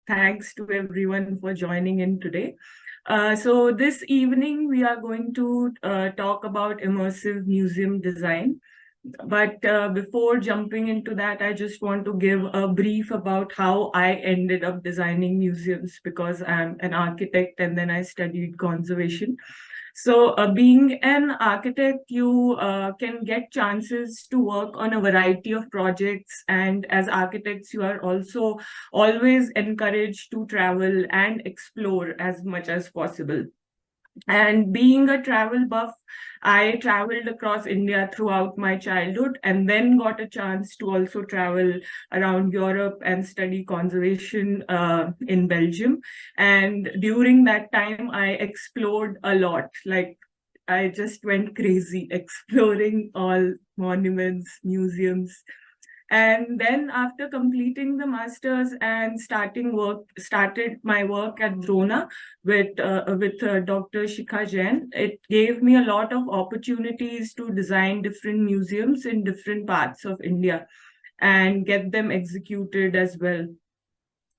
thanks to everyone for joining in today. So this evening, we are going to talk about immersive museum design. But before jumping into that, I just want to give a brief about how I ended up designing museums, because I'm an architect and then I studied conservation. So being an architect, you can get chances to work on a variety of projects. And as architects, you are also always encouraged to travel and explore as much as possible. And being a travel buff, I traveled across India throughout my childhood and then got a chance to also travel around Europe and study conservation in Belgium. And during that time, I explored a lot. Like, I just went crazy exploring all monuments, museums. And then after completing the masters and started my work at Drona with Dr. Shikha Jain. It gave me a lot of opportunities to design different museums in different parts of India and get them executed as well.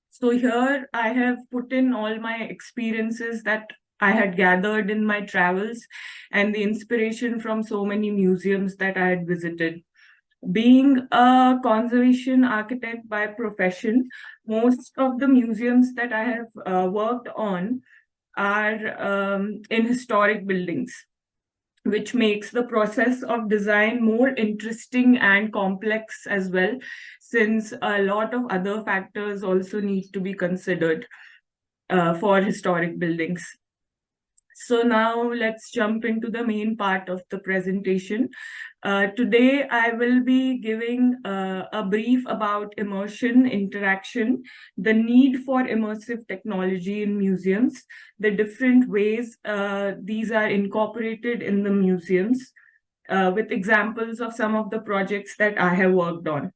So here I have put in all my experiences that I had gathered in my travels and the inspiration from so many museums that I had visited. Being a conservation architect by profession, most of the museums that I have worked on are in historic buildings, which makes the process of design more interesting and complex as well, since a lot of other factors also need to be considered for historic buildings. So now let's jump into the main part of the presentation. Today, I will be giving a brief about immersion, interaction, the need for immersive technology in museums, the different ways these are incorporated in the museums, with examples of some of the projects that I have worked on.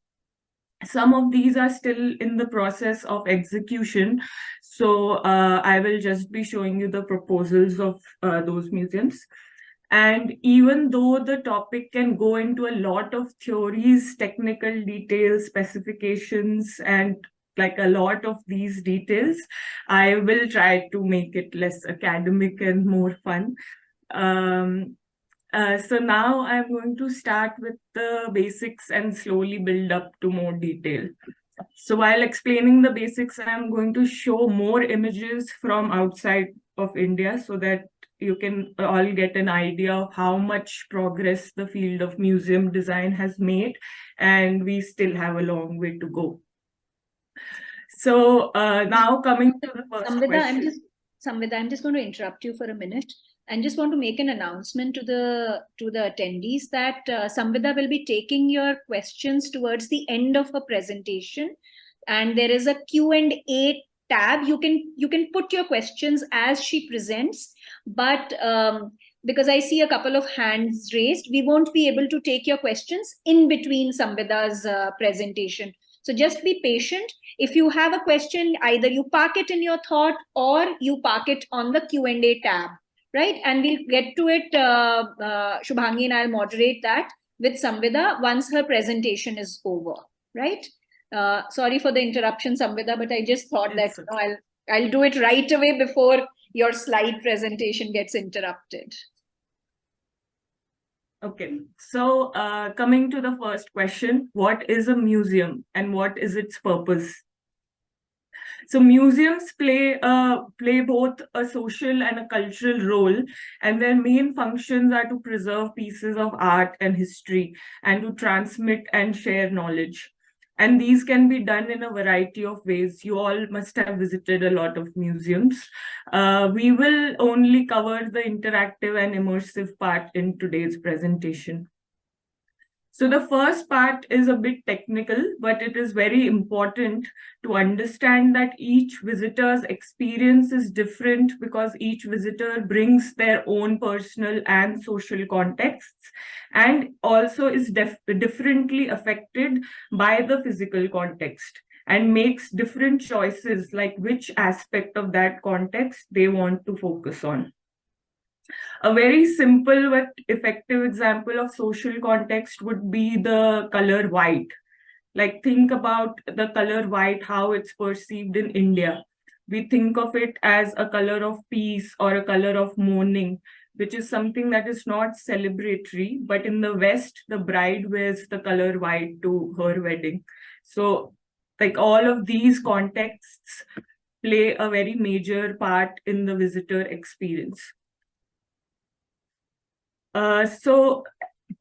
Some of these are still in the process of execution, so I will just be showing you the proposals of those museums. And even though the topic can go into a lot of theories, technical details, specifications, and like a lot of these details, I will try to make it less academic and more fun. So now I'm going to start with the basics and slowly build up to more detail. So while explaining the basics, I'm going to show more images from outside of India so that you can all get an idea of how much progress the field of museum design has made, and we still have a long way to go. So now coming to the first question. Samvida, I'm just going to interrupt you for a minute and just want to make an announcement to the attendees that Samvida will be taking your questions towards the end of her presentation, and there is a Q&A tab. You can put your questions as she presents, but because I see a couple of hands raised, we won't be able to take your questions in between Samvida's presentation. So just be patient. If you have a question, either you park it in your thought or you park it on the Q&A tab, right? And we'll get to it. Shubhangi and I'll moderate that with Samvida once her presentation is over, right? Sorry for the interruption, Samvida, but I just thought that I'll do it right away before your slide presentation gets interrupted. Okay, so coming to the first question, what is a museum and what is its purpose? So museums play both a social and a cultural role, and their main functions are to preserve pieces of art and history and to transmit and share knowledge. And these can be done in a variety of ways. You all must have visited a lot of museums. We will only cover the interactive and immersive part in today's presentation. So the first part is a bit technical, but it is very important to understand that each visitor's experience is different because each visitor brings their own personal and social contexts and also is differently affected by the physical context and makes different choices like which aspect of that context they want to focus on. A very simple but effective example of social context would be the color white. Like think about the color white, how it's perceived in India. We think of it as a color of peace or a color of mourning, which is something that is not celebratory. But in the West, the bride wears the color white to her wedding. So, like all of these contexts play a very major part in the visitor experience. So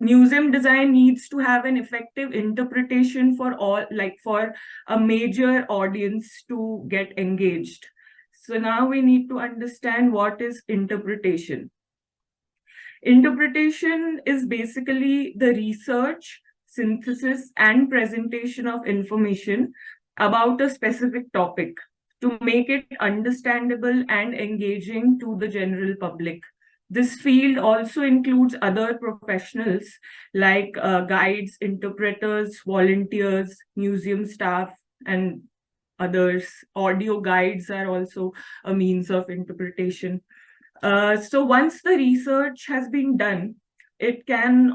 museum design needs to have an effective interpretation for all, like for a major audience to get engaged. So now we need to understand what is interpretation. Interpretation is basically the research, synthesis, and presentation of information about a specific topic to make it understandable and engaging to the general public. This field also includes other professionals like guides, interpreters, volunteers, museum staff, and others. Audio guides are also a means of interpretation. So once the research has been done, it can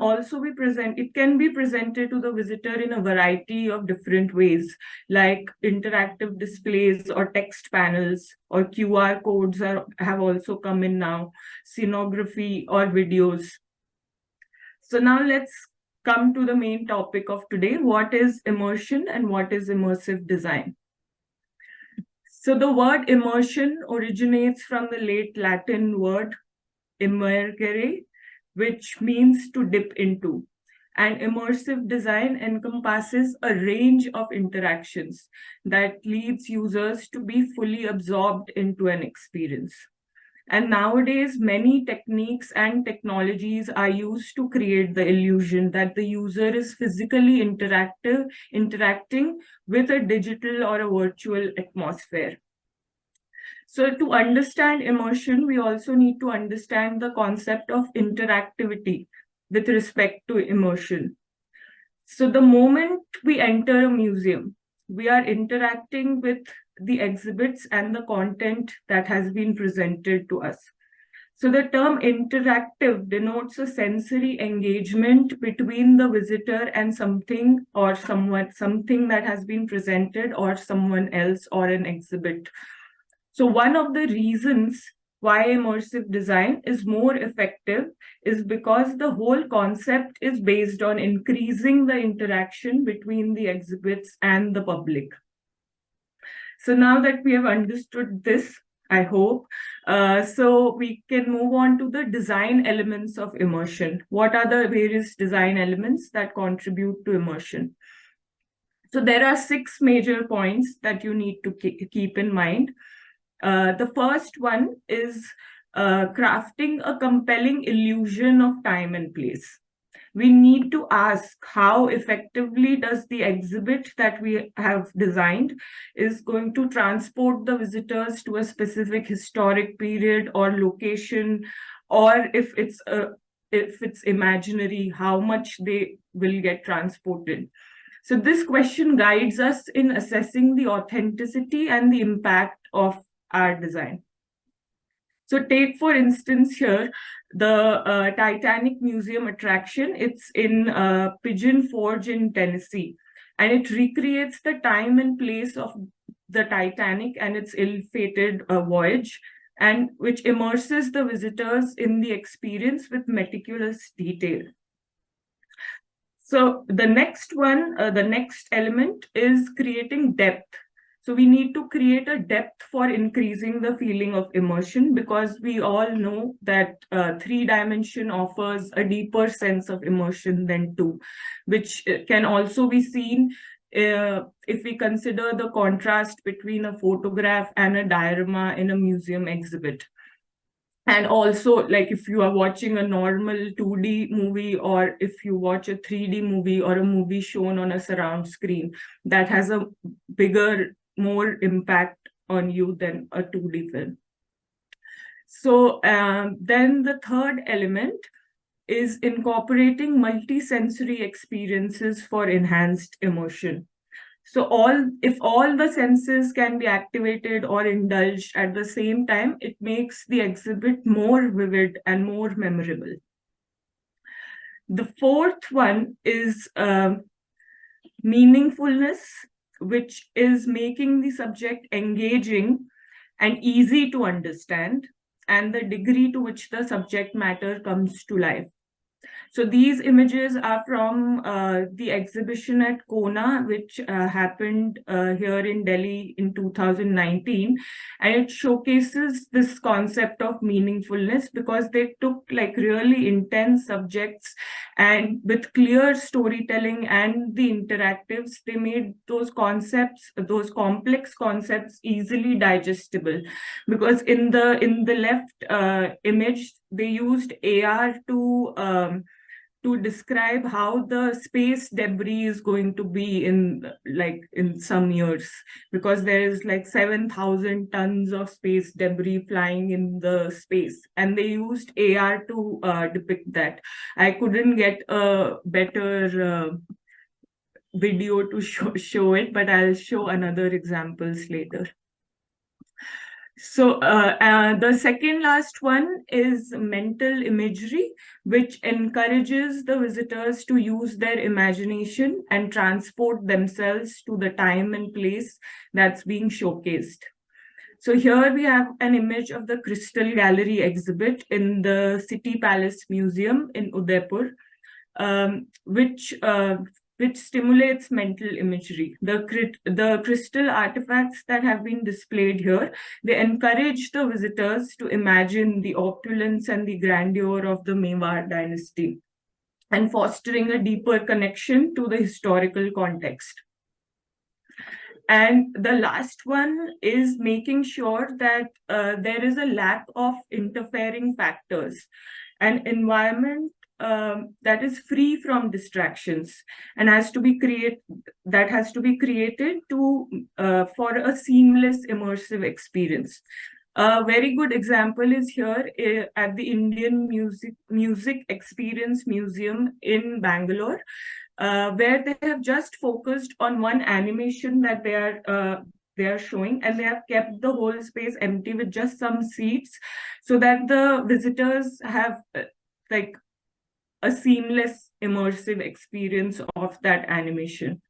be presented to the visitor in a variety of different ways, like interactive displays or text panels, or QR codes have also come in now, scenography or videos. So now let's come to the main topic of today. What is immersion and what is immersive design? So the word immersion originates from the late Latin word immergere, which means to dip into. And immersive design encompasses a range of interactions that leads users to be fully absorbed into an experience. And nowadays, many techniques and technologies are used to create the illusion that the user is physically interacting with a digital or a virtual atmosphere. So to understand immersion, we also need to understand the concept of interactivity with respect to immersion. So the moment we enter a museum, we are interacting with the exhibits and the content that has been presented to us. So the term interactive denotes a sensory engagement between the visitor and something that has been presented, or someone else, or an exhibit. So one of the reasons why immersive design is more effective is because the whole concept is based on increasing the interaction between the exhibits and the public. So now that we have understood this, I hope, so we can move on to the design elements of immersion. What are the various design elements that contribute to immersion? So there are 6 major points that you need to keep in mind. The first one is crafting a compelling illusion of time and place. We need to ask how effectively does the exhibit that we have designed is going to transport the visitors to a specific historic period or location, or if it's imaginary, how much they will get transported. So this question guides us in assessing the authenticity and the impact of our design. So take, for instance, here, the Titanic Museum attraction. It's in Pigeon Forge in Tennessee, and it recreates the time and place of the Titanic and its ill-fated voyage, and which immerses the visitors in the experience with meticulous detail. So the next one, the next element is creating depth. So we need to create a depth for increasing the feeling of immersion, because we all know that 3D offers a deeper sense of immersion than 2, which can also be seen if we consider the contrast between a photograph and a diorama in a museum exhibit. And also, like if you are watching a normal 2D movie, or if you watch a 3D movie or a movie shown on a surround screen, that has a bigger, more impact on you than a 2D film. So then the third element is incorporating multi-sensory experiences for enhanced immersion. So if all the senses can be activated or indulged at the same time, it makes the exhibit more vivid and more memorable. The fourth one is meaningfulness, which is making the subject engaging and easy to understand, and the degree to which the subject matter comes to life. So these images are from the exhibition at Kona, which happened here in Delhi in 2019. And it showcases this concept of meaningfulness because they took like really intense subjects, and with clear storytelling and the interactives, they made those concepts, those complex concepts, easily digestible. Because in the left image, they used AR to describe how the space debris is going to be in some years, because there is like 7,000 tons of space debris flying in the space, and they used AR to depict that. I couldn't get a better video to show it, but I'll show another examples later. So the second last one is mental imagery, which encourages the visitors to use their imagination and transport themselves to the time and place that's being showcased. So here we have an image of the Crystal Gallery exhibit in the City Palace Museum in Udaipur, which stimulates mental imagery. The crystal artifacts that have been displayed here, they encourage the visitors to imagine the opulence and the grandeur of the Mewar dynasty, and fostering a deeper connection to the historical context. And the last one is making sure that there is a lack of interfering factors, an environment that is free from distractions, and has to be created to for a seamless immersive experience. A very good example is here at the Indian Music Experience Museum in Bangalore, where they have just focused on one animation that they are showing, and they have kept the whole space empty with just some seats, so that the visitors have like a seamless immersive experience of that animation.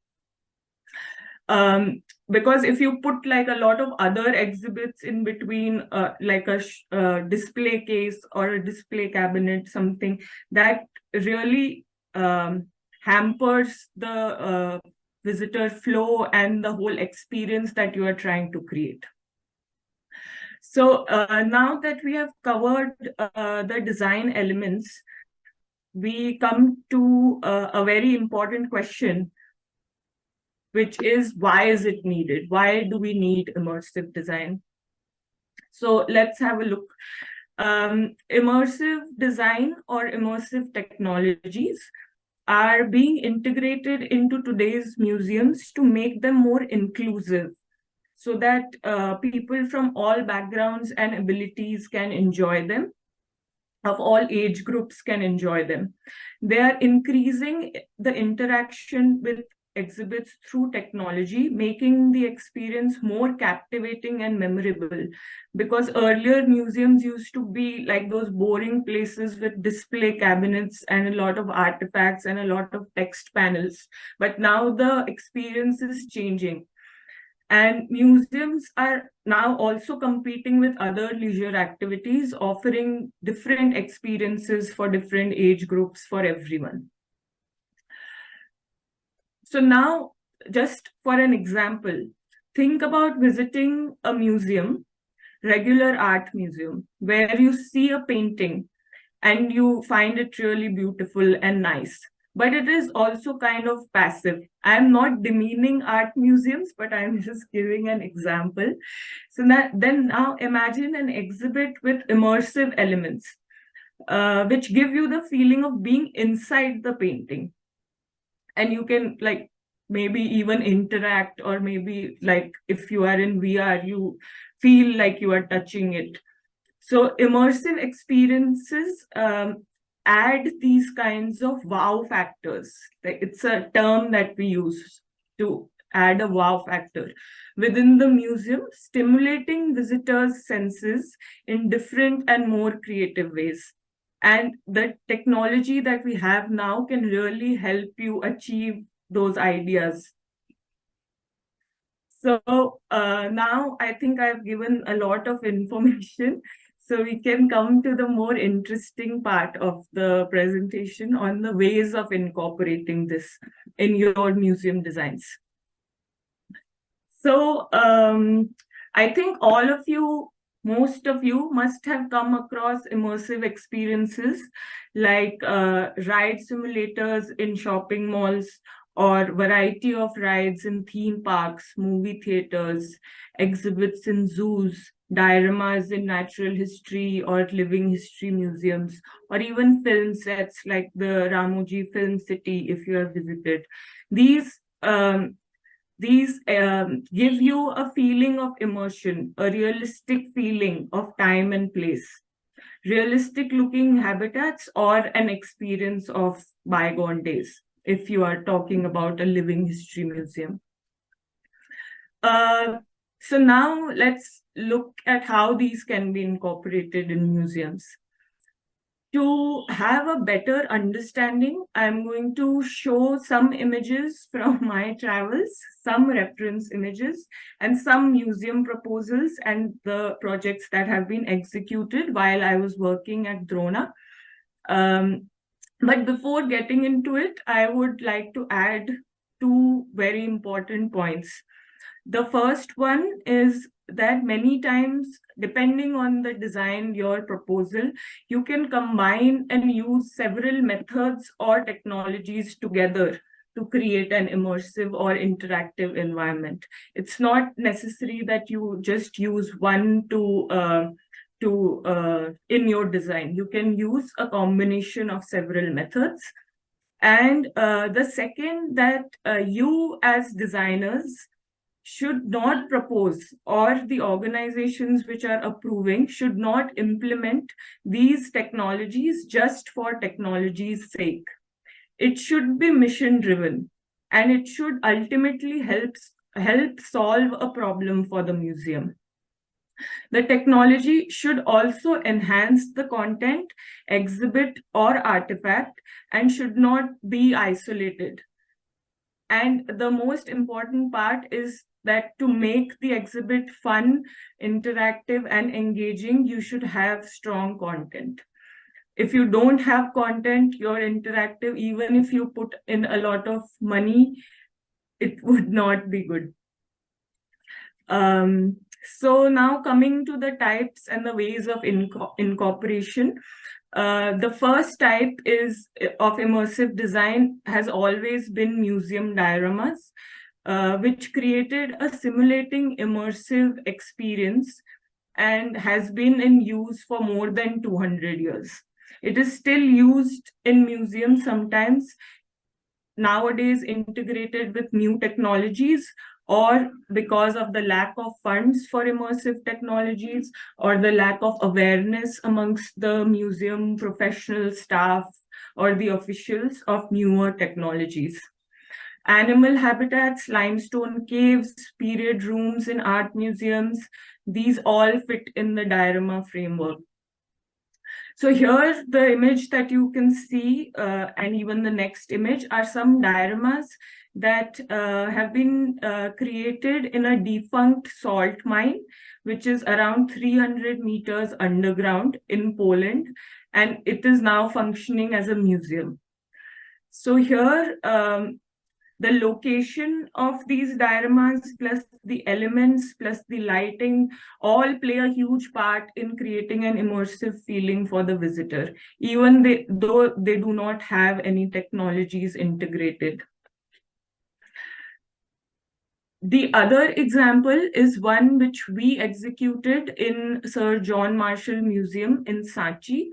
Because if you put like a lot of other exhibits in between, like a display case or a display cabinet, something that really hampers the visitor flow and the whole experience that you are trying to create. So now that we have covered the design elements, we come to a very important question, which is, why is it needed? Why do we need immersive design? So let's have a look. Immersive design or immersive technologies are being integrated into today's museums to make them more inclusive, so that people from all backgrounds and abilities can enjoy them, of all age groups can enjoy them. They are increasing the interaction with exhibits through technology, making the experience more captivating and memorable. Because earlier museums used to be like those boring places with display cabinets and a lot of artifacts and a lot of text panels. But now the experience is changing. And museums are now also competing with other leisure activities, offering different experiences for different age groups for everyone. So now, just for an example, think about visiting a museum, regular art museum, where you see a painting and you find it really beautiful and nice. But it is also kind of passive. I'm not demeaning art museums, but I'm just giving an example. So then now imagine an exhibit with immersive elements, which give you the feeling of being inside the painting. And you can like maybe even interact, or maybe like if you are in VR, you feel like you are touching it. So immersive experiences add these kinds of wow factors. It's a term that we use to add a wow factor within the museum, stimulating visitors' senses in different and more creative ways. And the technology that we have now can really help you achieve those ideas. So now I think I've given a lot of information. So we can come to the more interesting part of the presentation on the ways of incorporating this in your museum designs. So I think all of you, most of you must have come across immersive experiences like ride simulators in shopping malls, or variety of rides in theme parks, movie theaters, exhibits in zoos, dioramas in natural history or living history museums, or even film sets like the Ramoji Film City, if you have visited. These give you a feeling of immersion, a realistic feeling of time and place, realistic looking habitats, or an experience of bygone days, if you are talking about a living history museum. So now let's look at how these can be incorporated in museums. To have a better understanding, I'm going to show some images from my travels, some reference images, and some museum proposals and the projects that have been executed while I was working at Drona. But before getting into it, I would like to add two very important points. The first one is that many times, depending on the design, your proposal, you can combine and use several methods or technologies together to create an immersive or interactive environment. It's not necessary that you just use one in your design. You can use a combination of several methods. And the second, that you as designers should not propose, or the organizations which are approving should not implement these technologies just for technology's sake. It should be mission driven, and it should ultimately help solve a problem for the museum. The technology should also enhance the content, exhibit, or artifact, and should not be isolated. And the most important part is that to make the exhibit fun, interactive, and engaging, you should have strong content. If you don't have content, you're interactive, even if you put in a lot of money, it would not be good. So now coming to the types and the ways of incorporation. The first type of immersive design has always been museum dioramas, which created a simulating immersive experience and has been in use for more than 200 years. It is still used in museums sometimes, nowadays integrated with new technologies, or because of the lack of funds for immersive technologies, or the lack of awareness amongst the museum professional staff or the officials of newer technologies. Animal habitats, limestone caves, period rooms in art museums, these all fit in the diorama framework. So here, the image that you can see, and even the next image, are some dioramas that have been created in a defunct salt mine, which is around 300 meters underground in Poland, and it is now functioning as a museum. So here, the location of these dioramas, plus the elements, plus the lighting, all play a huge part in creating an immersive feeling for the visitor, even though they do not have any technologies integrated. The other example is one which we executed in Sir John Marshall Museum in Sachi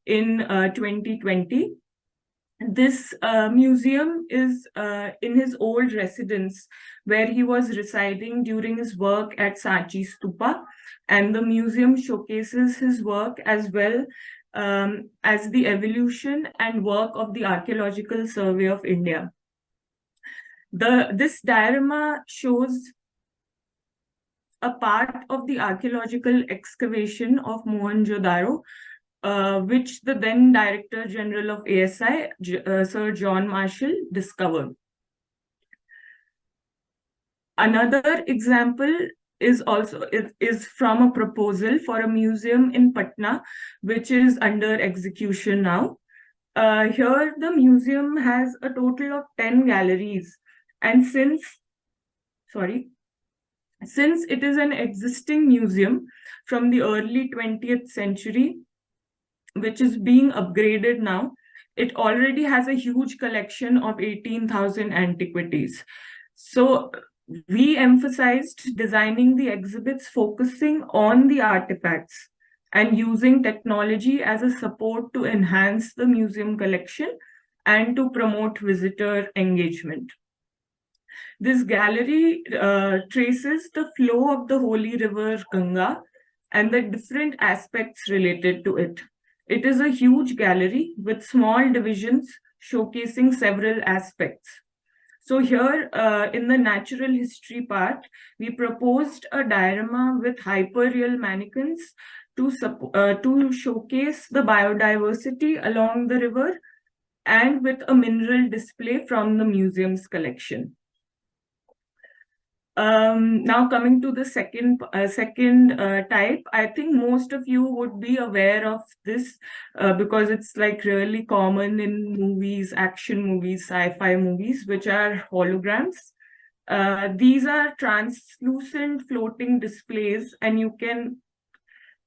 in 2020. This museum is in his old residence where he was residing during his work at Sachi Stupa, and the museum showcases his work as well as the evolution and work of the Archaeological Survey of India. This diorama shows a part of the archaeological excavation of Mohenjo-daro, which the then Director General of ASI, Sir John Marshall, discovered. Another example is from a proposal for a museum in Patna, which is under execution now. Here, the museum has a total of 10 galleries, and since it is an existing museum from the early 20th century, which is being upgraded now, it already has a huge collection of 18,000 antiquities. So we emphasized designing the exhibits focusing on the artifacts and using technology as a support to enhance the museum collection and to promote visitor engagement. This gallery traces the flow of the holy river Ganga and the different aspects related to it. It is a huge gallery with small divisions showcasing several aspects. So here in the natural history part, we proposed a diorama with hyperreal mannequins to showcase the biodiversity along the river and with a mineral display from the museum's collection. Now coming to the second type, I think most of you would be aware of this because it's like really common in movies, action movies, sci-fi movies, which are holograms. These are translucent floating displays, and you can,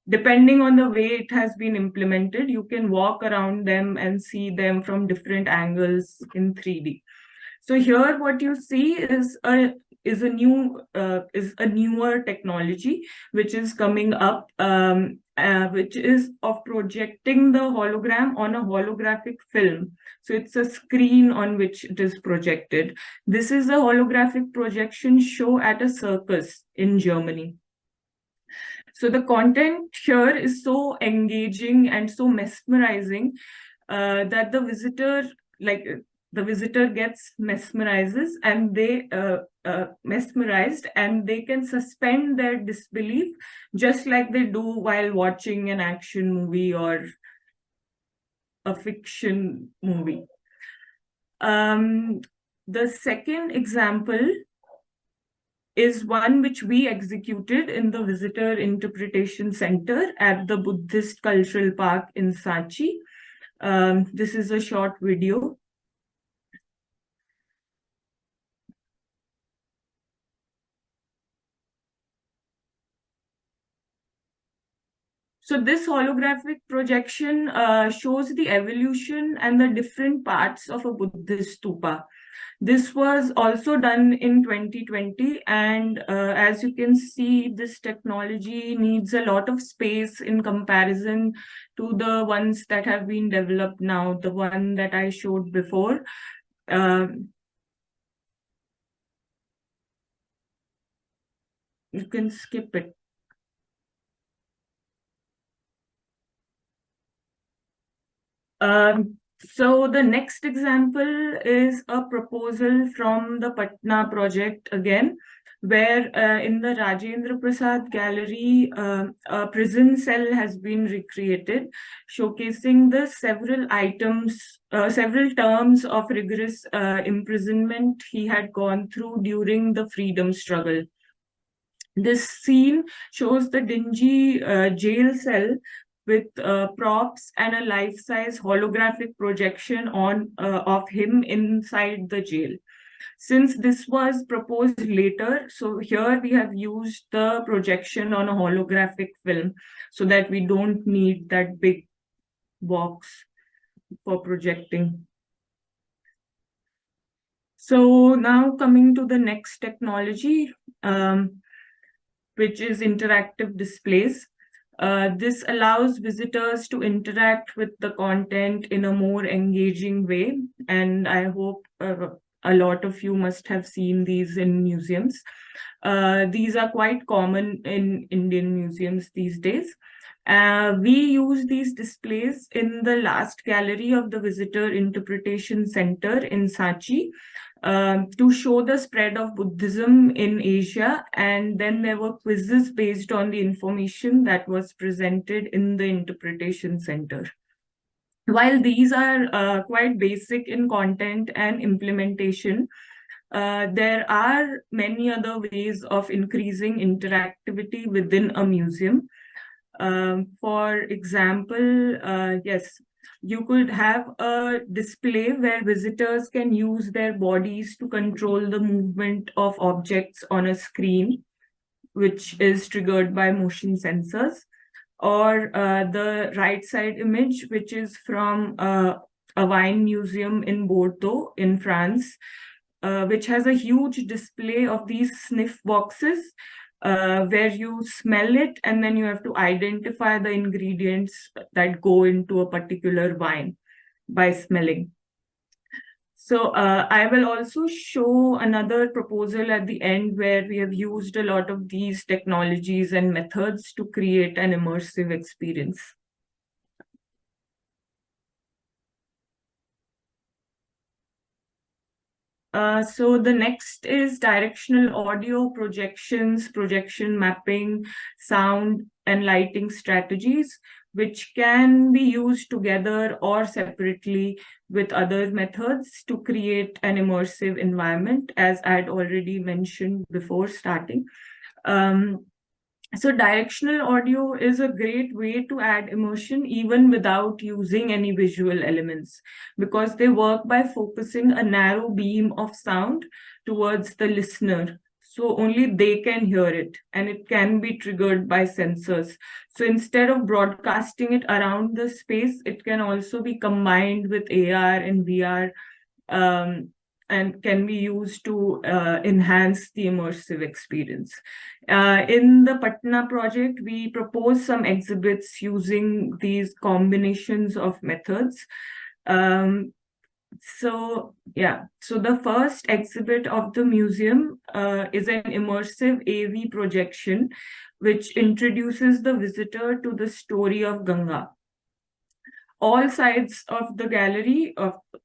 depending on the way it has been implemented, you can walk around them and see them from different angles in 3D. So here what you see is a newer technology which is coming up, which is of projecting the hologram on a holographic film. So it's a screen on which it is projected. This is a holographic projection show at a circus in Germany. So the content here is so engaging and so mesmerizing that the visitor gets mesmerized and they can suspend their disbelief just like they do while watching an action movie or a fiction movie. The second example is one which we executed in the Visitor Interpretation Center at the Buddhist Cultural Park in Sachi. This is a short video. So this holographic projection shows the evolution and the different parts of a Buddhist stupa. This was also done in 2020, and as you can see, this technology needs a lot of space in comparison to the ones that have been developed now, the one that I showed before. You can skip it. So the next example is a proposal from the Patna project again, where in the Rajendra Prasad Gallery, a prison cell has been recreated, showcasing the several terms of rigorous imprisonment he had gone through during the freedom struggle. This scene shows the dingy jail cell with props and a life-size holographic projection of him inside the jail. Since this was proposed later, so here we have used the projection on a holographic film so that we don't need that big box for projecting. So now coming to the next technology, which is interactive displays. This allows visitors to interact with the content in a more engaging way, and I hope a lot of you must have seen these in museums. These are quite common in Indian museums these days. We use these displays in the last gallery of the Visitor Interpretation Center in Sachi, to show the spread of Buddhism in Asia, and then there were quizzes based on the information that was presented in the Interpretation Center. While these are quite basic in content and implementation, There are many other ways of increasing interactivity within a museum. For example, yes, you could have a display where visitors can use their bodies to control the movement of objects on a screen, which is triggered by motion sensors, or the right side image, which is from a wine museum in Bordeaux in France, which has a huge display of these sniff boxes where you smell it and then you have to identify the ingredients that go into a particular wine by smelling. So I will also show another proposal at the end where we have used a lot of these technologies and methods to create an immersive experience. So the next is directional audio, projections, projection mapping, sound and lighting strategies, which can be used together or separately with other methods to create an immersive environment, as I had already mentioned before starting. So directional audio is a great way to add immersion even without using any visual elements, because they work by focusing a narrow beam of sound towards the listener. So only they can hear it, and it can be triggered by sensors. So instead of broadcasting it around the space, it can also be combined with AR and VR, and can be used to enhance the immersive experience. In the Patna project, we propose some exhibits using these combinations of methods. So the first exhibit of the museum is an immersive AV projection, which introduces the visitor to the story of Ganga. All sides of the gallery,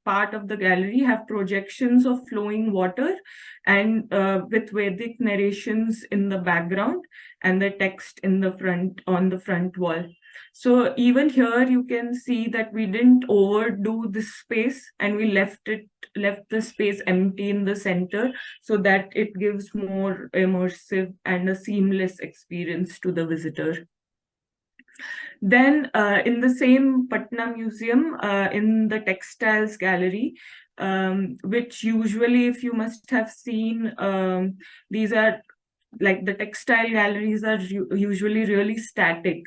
part of the gallery, have projections of flowing water and with Vedic narrations in the background and the text in the front, on the front wall. So even here you can see that we didn't overdo this space, and we left the space empty in the center so that it gives more immersive and a seamless experience to the visitor. Then in the same Patna Museum, in the textiles gallery, which usually, if you must have seen, these are like the textile galleries are usually really static.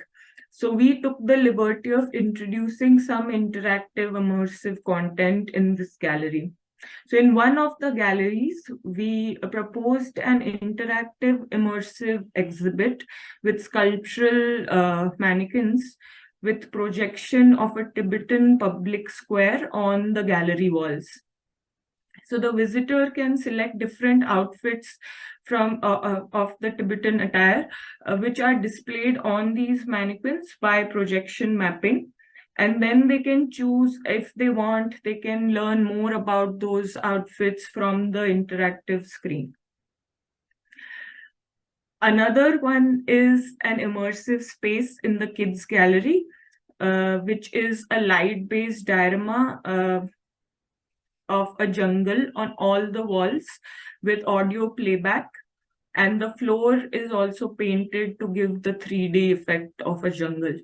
So we took the liberty of introducing some interactive, immersive content in this gallery. So in one of the galleries, we proposed an interactive, immersive exhibit with sculptural mannequins with projection of a Tibetan public square on the gallery walls. So the visitor can select different outfits from of the Tibetan attire, which are displayed on these mannequins by projection mapping. And then they can choose, if they want, they can learn more about those outfits from the interactive screen. Another one is an immersive space in the kids gallery, which is a light-based diorama of a jungle on all the walls with audio playback. And the floor is also painted to give the 3D effect of a jungle.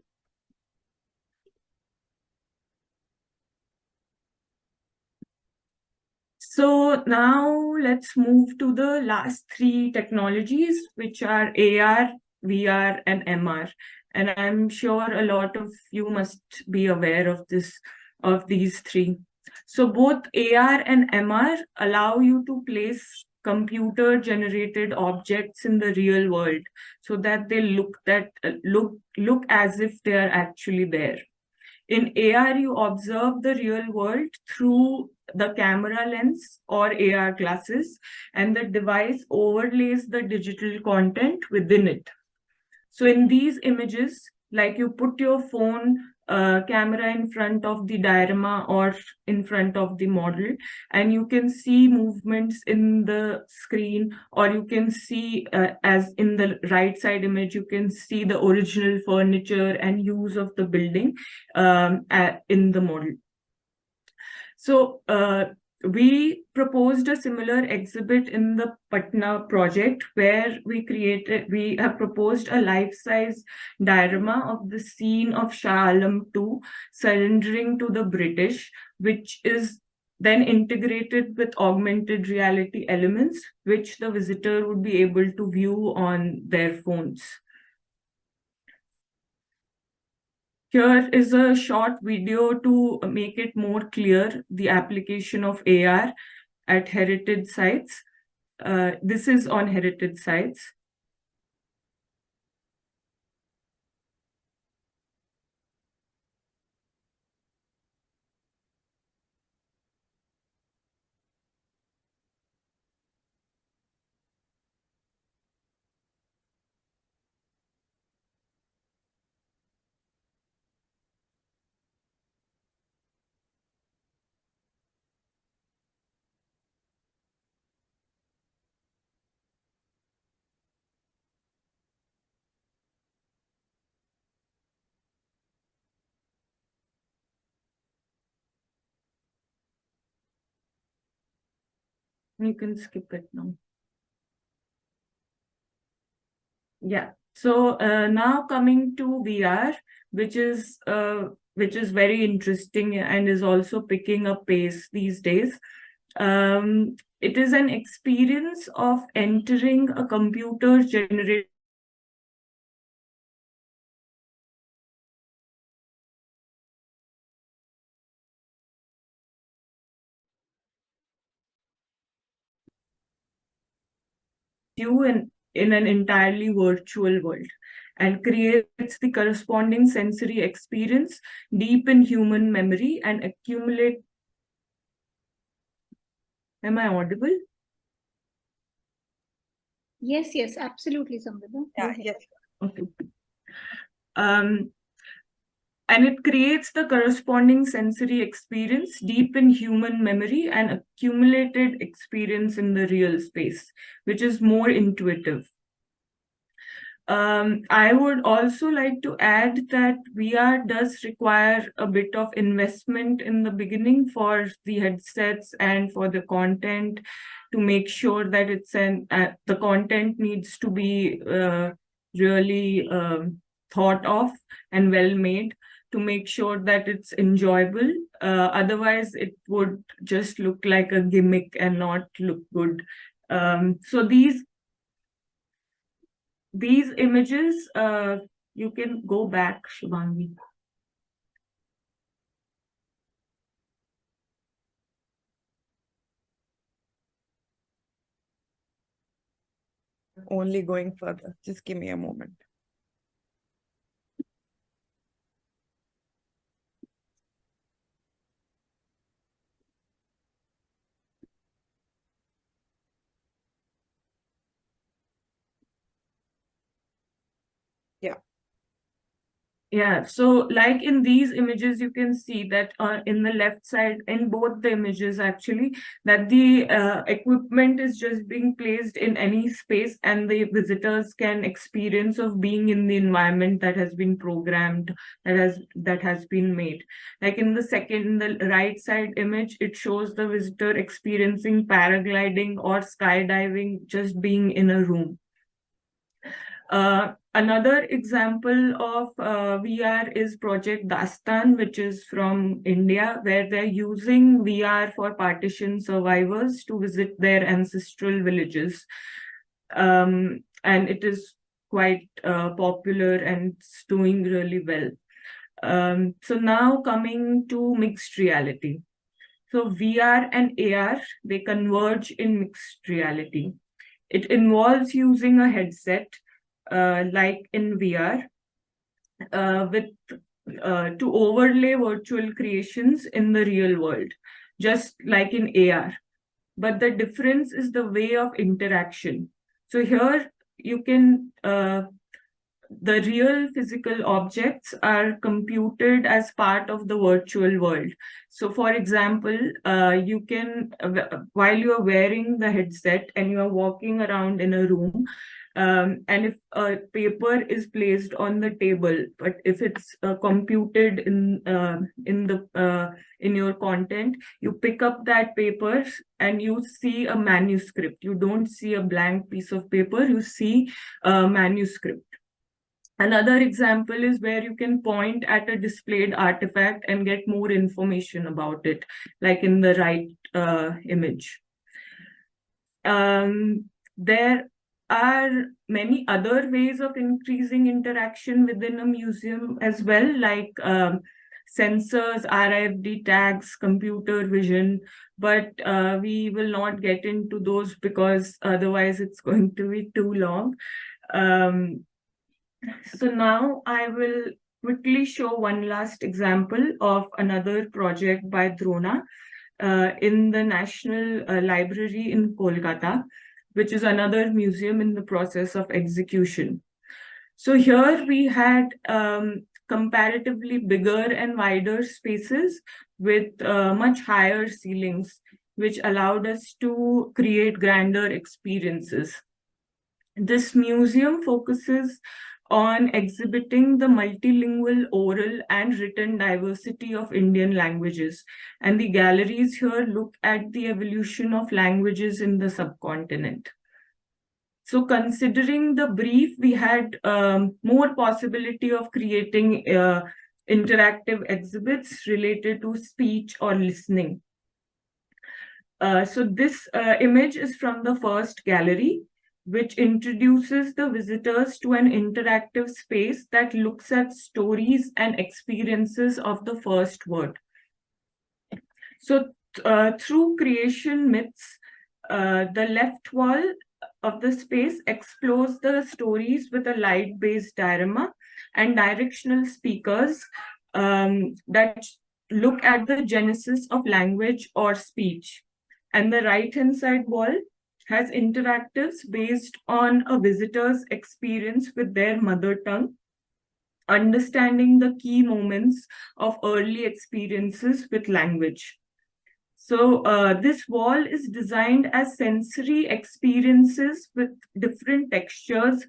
So now let's move to the last three technologies, which are AR, VR, and MR. And I'm sure a lot of you must be aware of these three. So both AR and MR allow you to place computer-generated objects in the real world so that they look as if they are actually there. In AR, you observe the real world through the camera lens or AR glasses, and the device overlays the digital content within it. So in these images, like you put your phone camera in front of the diorama or in front of the model, and you can see movements in the screen, or you can see, as in the right side image, you can see the original furniture and use of the building in the model. So we proposed a similar exhibit in the Patna project where we have proposed a life-size diorama of the scene of Shah Alam II surrendering to the British, which is then integrated with augmented reality elements, which the visitor would be able to view on their phones. Here is a short video to make it more clear, the application of AR at heritage sites. This is on heritage sites. You can skip it now. Yeah. So now coming to VR, which is very interesting and is also picking up pace these days. It is an experience of entering a computer-generated you in an entirely virtual world and creates the corresponding sensory experience deep in human memory and accumulate. Am I audible? Yes, absolutely, Samvida. Yeah, yes. Okay. And it creates the corresponding sensory experience deep in human memory and accumulated experience in the real space, which is more intuitive. I would also like to add that VR does require a bit of investment in the beginning for the headsets and for the content to make sure that the content needs to be really thought of and well made to make sure that it's enjoyable. Otherwise, it would just look like a gimmick and not look good. So these images, you can go back, Shubhangi. Only going further. Just give me a moment. Yeah. Yeah, so like in these images, you can see that in the left side, in both the images actually, that the equipment is just being placed in any space and the visitors can experience of being in the environment that has been programmed, that has been made. Like in the right side image, it shows the visitor experiencing paragliding or skydiving just being in a room. Another example of VR is Project Dastan, which is from India, where they're using VR for partition survivors to visit their ancestral villages. And it is quite popular and it's doing really well. So now coming to mixed reality. So VR and AR, they converge in mixed reality. It involves using a headset like in VR, to overlay virtual creations in the real world, just like in AR. But the difference is the way of interaction. So here you can, the real physical objects are computed as part of the virtual world. So for example, you can, while you are wearing the headset and you are walking around in a room, And if a paper is placed on the table, but if it's computed in your content, you pick up that paper and you see a manuscript. You don't see a blank piece of paper, you see a manuscript. Another example is where you can point at a displayed artifact and get more information about it, like in the right image. There are many other ways of increasing interaction within a museum as well, like sensors, RFID tags, computer vision, but we will not get into those because otherwise it's going to be too long. So now I will quickly show one last example of another project by Drona in the National Library in Kolkata, which is another museum in the process of execution. So here we had comparatively bigger and wider spaces with much higher ceilings, which allowed us to create grander experiences. This museum focuses on exhibiting the multilingual oral and written diversity of Indian languages. And the galleries here look at the evolution of languages in the subcontinent. So considering the brief, we had more possibility of creating interactive exhibits related to speech or listening. So this image is from the first gallery, which introduces the visitors to an interactive space that looks at stories and experiences of the first word. So through creation myths, the left wall of the space explores the stories with a light-based diorama and directional speakers that look at the genesis of language or speech. And the right-hand side wall has interactives based on a visitor's experience with their mother tongue, understanding the key moments of early experiences with language. So this wall is designed as sensory experiences with different textures,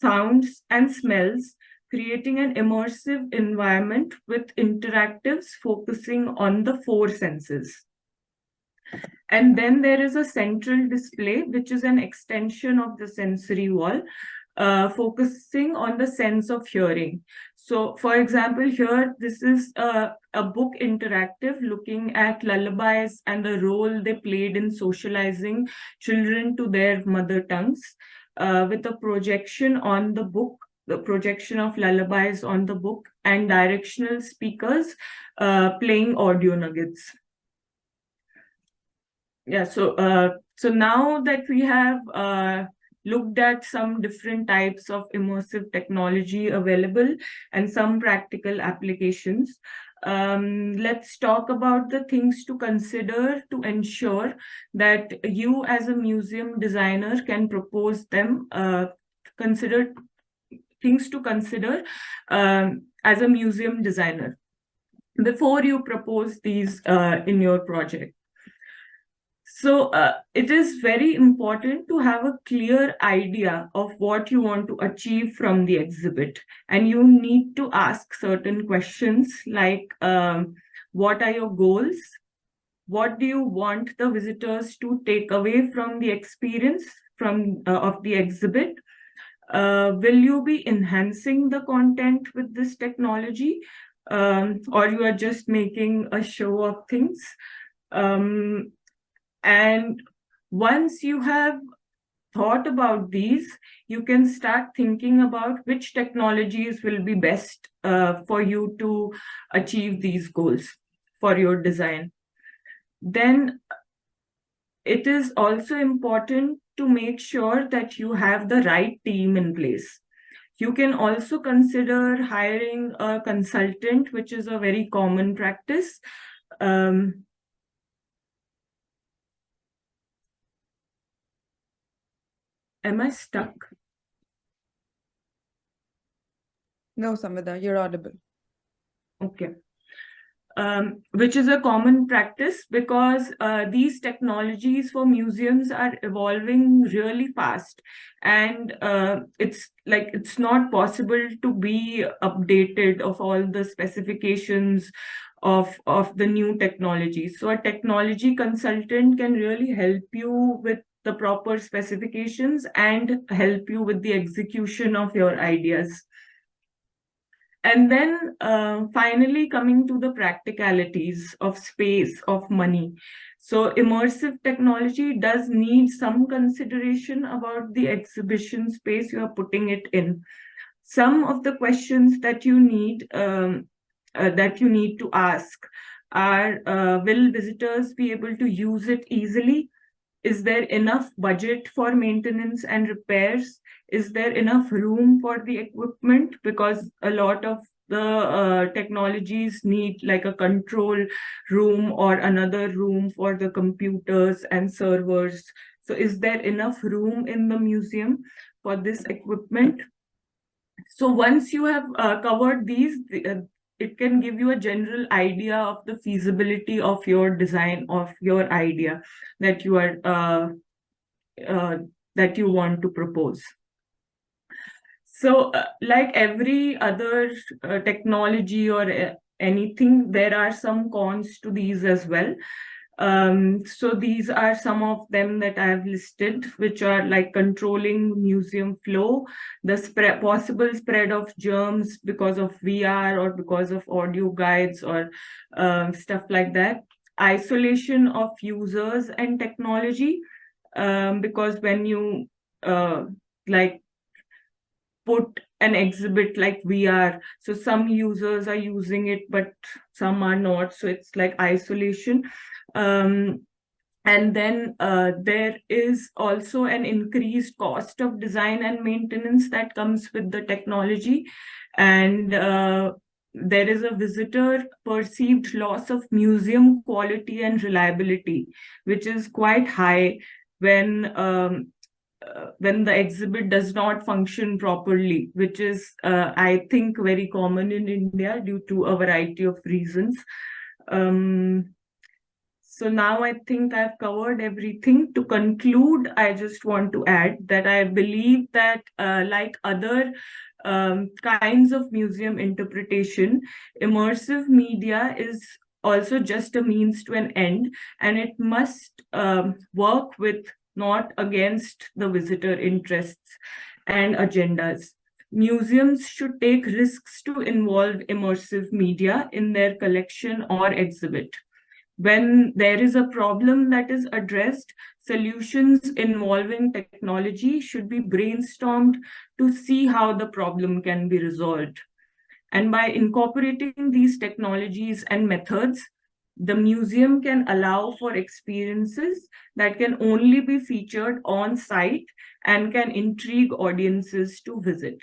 sounds, and smells, creating an immersive environment with interactives focusing on the four senses. And then there is a central display, which is an extension of the sensory wall, focusing on the sense of hearing. So, for example, here, this is a book interactive looking at lullabies and the role they played in socializing children to their mother tongues, with a projection on the book, the projection of lullabies on the book, and directional speakers playing audio nuggets. Yeah, so now that we have looked at some different types of immersive technology available and some practical applications, let's talk about the things to consider to ensure that you as a museum designer can propose them, consider things to consider as a museum designer before you propose these in your project. So it is very important to have a clear idea of what you want to achieve from the exhibit. And you need to ask certain questions like, what are your goals? What do you want the visitors to take away from the experience of the exhibit? Will you be enhancing the content with this technology? Or you are just making a show of things? And once you have thought about these, you can start thinking about which technologies will be best for you to achieve these goals for your design. Then it is also important to make sure that you have the right team in place. You can also consider hiring a consultant, which is a very common practice. Am I stuck? No, Samvida, you're audible. Okay. which is a common practice because these technologies for museums are evolving really fast, and it's not possible to be updated of all the specifications of the new technologies. So a technology consultant can really help you with the proper specifications and help you with the execution of your ideas. And then finally coming to the practicalities of space, of money. So immersive technology does need some consideration about the exhibition space you are putting it in. Some of the questions that you need to ask are, will visitors be able to use it easily? Is there enough budget for maintenance and repairs? Is there enough room for the equipment? Because a lot of the technologies need like a control room or another room for the computers and servers. So is there enough room in the museum for this equipment? So once you have covered these, it can give you a general idea of the feasibility of your design, of your idea that you are that you want to propose. So like every other technology or anything, there are some cons to these as well. So these are some of them that I have listed, which are like controlling museum flow, the possible spread of germs because of VR or because of audio guides or stuff like that. Isolation of users and technology, because when you like put an exhibit like VR, so some users are using it, but some are not. So it's like isolation. And then there is also an increased cost of design and maintenance that comes with the technology. And there is a visitor perceived loss of museum quality and reliability, which is quite high when the exhibit does not function properly, which is, I think, very common in India due to a variety of reasons. So now I think I've covered everything. To conclude, I just want to add that I believe that like other kinds of museum interpretation, immersive media is also just a means to an end, and it must work with, not against, the visitor interests and agendas. Museums should take risks to involve immersive media in their collection or exhibit. When there is a problem that is addressed, solutions involving technology should be brainstormed to see how the problem can be resolved. And by incorporating these technologies and methods, the museum can allow for experiences that can only be featured on site and can intrigue audiences to visit.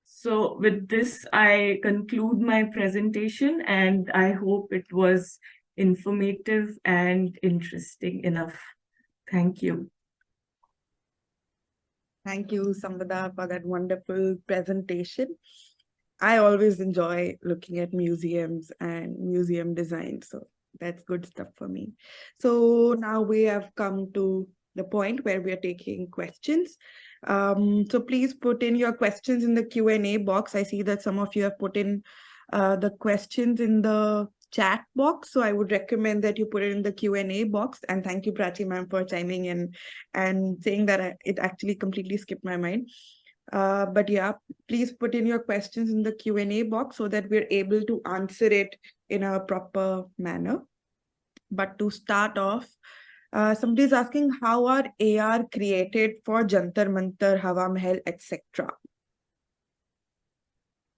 So with this, I conclude my presentation, and I hope it was informative and interesting enough. Thank you. Thank you, Samvida, for that wonderful presentation. I always enjoy looking at museums and museum design, so that's good stuff for me. So now we have come to the point where we are taking questions. So please put in your questions in the Q&A box. I see that some of you have put in the questions in the chat box, so I would recommend that you put it in the Q&A box. And thank you, Prachi ma'am, for chiming in and saying that it actually completely skipped my mind. But yeah, please put in your questions in the Q&A box so that we're able to answer it in a proper manner. But to start off, somebody is asking, how are AR created for Jantar Mantar, Hawa Mahal, etc.?